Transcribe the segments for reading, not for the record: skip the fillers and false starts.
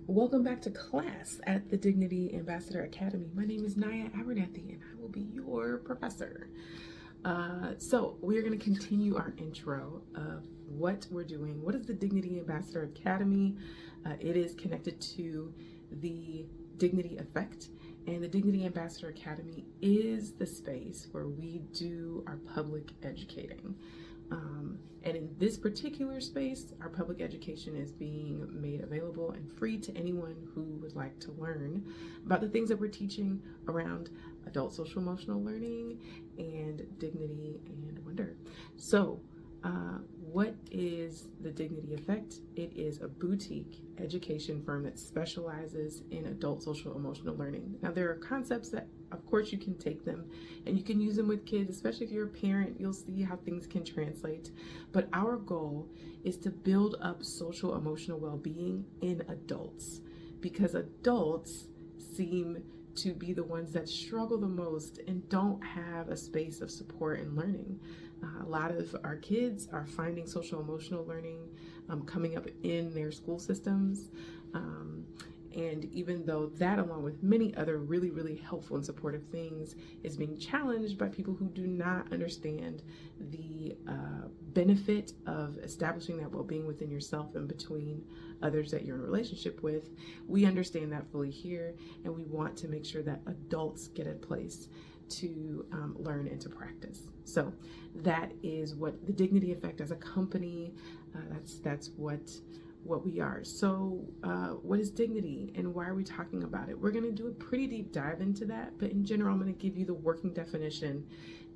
Welcome back to class at the Dignity Ambassador Academy. My name is Naya Abernathy and I will be your professor. So we are going to continue our intro of what we're doing. What is the Dignity Ambassador Academy? It is connected to the Dignity Effect, and the Dignity Ambassador Academy is the space where we do our public educating. And in this particular space, our public education is being made available and free to anyone who would like to learn about the things that we're teaching around adult social emotional learning and dignity and wonder. So, what is the Dignity Effect? It is a boutique education firm that specializes in adult social emotional learning. Now, there are concepts that, of course, you can take them and you can use them with kids, especially if you're a parent. You'll see how things can translate. But our goal is to build up social emotional well-being in adults, because adults seem to be the ones that struggle the most and don't have a space of support and learning. A lot of our kids are finding social emotional learning coming up in their school systems. And even though that, along with many other really, really helpful and supportive things, is being challenged by people who do not understand the benefit of establishing that well-being within yourself and between others that you're in a relationship with, we understand that fully here, and we want to make sure that adults get a place to learn and to practice. So that is what the Dignity Effect as a company, that's what we are. So what is dignity and why are we talking about it? We're going to do a pretty deep dive into that, but in general, I'm going to give you the working definition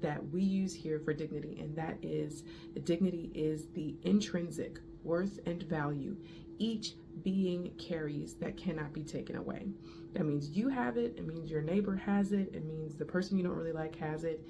that we use here for dignity, and that is dignity is the intrinsic worth and value each being carries that cannot be taken away. That means you have it, it means your neighbor has it, it means the person you don't really like has it.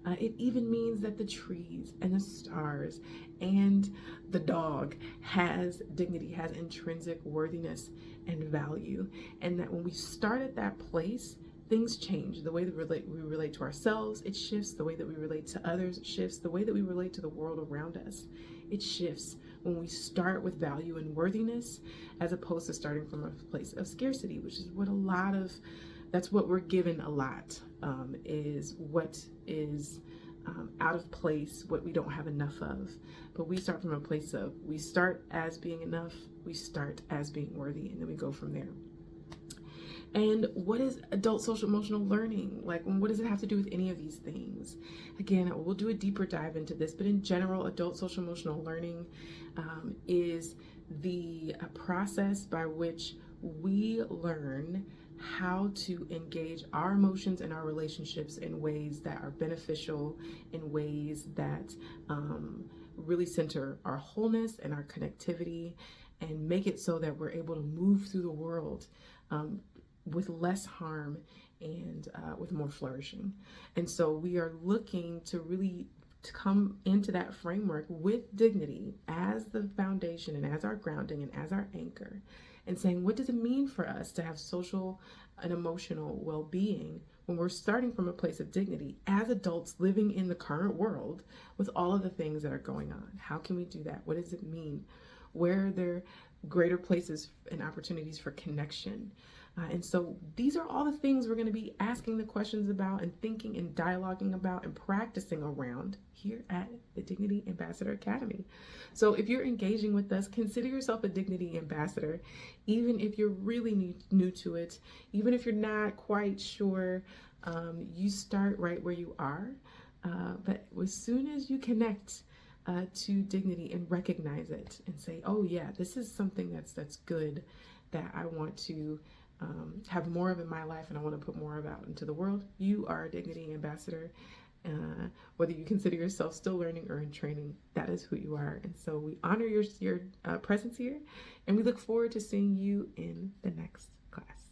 It even means that the trees and the stars and the dog has dignity, has intrinsic worthiness and value. And that when we start at that place, things change. The way that we relate to ourselves, it shifts. The way that we relate to others, it shifts. The way that we relate to the world around us, it shifts when we start with value and worthiness, as opposed to starting from a place of scarcity, which is what that's what we're given a lot, is what is out of place, what we don't have enough of. But we start from a place of, we start as being enough, we start as being worthy, and then we go from there. And what is adult social emotional learning? Like, what does it have to do with any of these things? Again, we'll do a deeper dive into this, but in general, adult social emotional learning is the process by which we learn how to engage our emotions and our relationships in ways that are beneficial, in ways that really center our wholeness and our connectivity, and make it so that we're able to move through the world with less harm and with more flourishing. And so we are looking to really come into that framework with dignity as the foundation and as our grounding and as our anchor, and saying, what does it mean for us to have social and emotional well-being when we're starting from a place of dignity as adults living in the current world with all of the things that are going on? How can we do that? What does it mean? Where are there greater places and opportunities for connection? And so these are all the things we're going to be asking the questions about and thinking and dialoguing about and practicing around here at the Dignity Ambassador Academy. So if you're engaging with us, consider yourself a Dignity Ambassador, even if you're really new to it, even if you're not quite sure. You start right where you are, but as soon as you connect to dignity and recognize it and say, oh yeah, this is something that's good, that I want to have more of in my life and I want to put more of out into the world, you are a Dignity Ambassador. Whether you consider yourself still learning or in training, that is who you are. And so we honor your presence here, and we look forward to seeing you in the next class.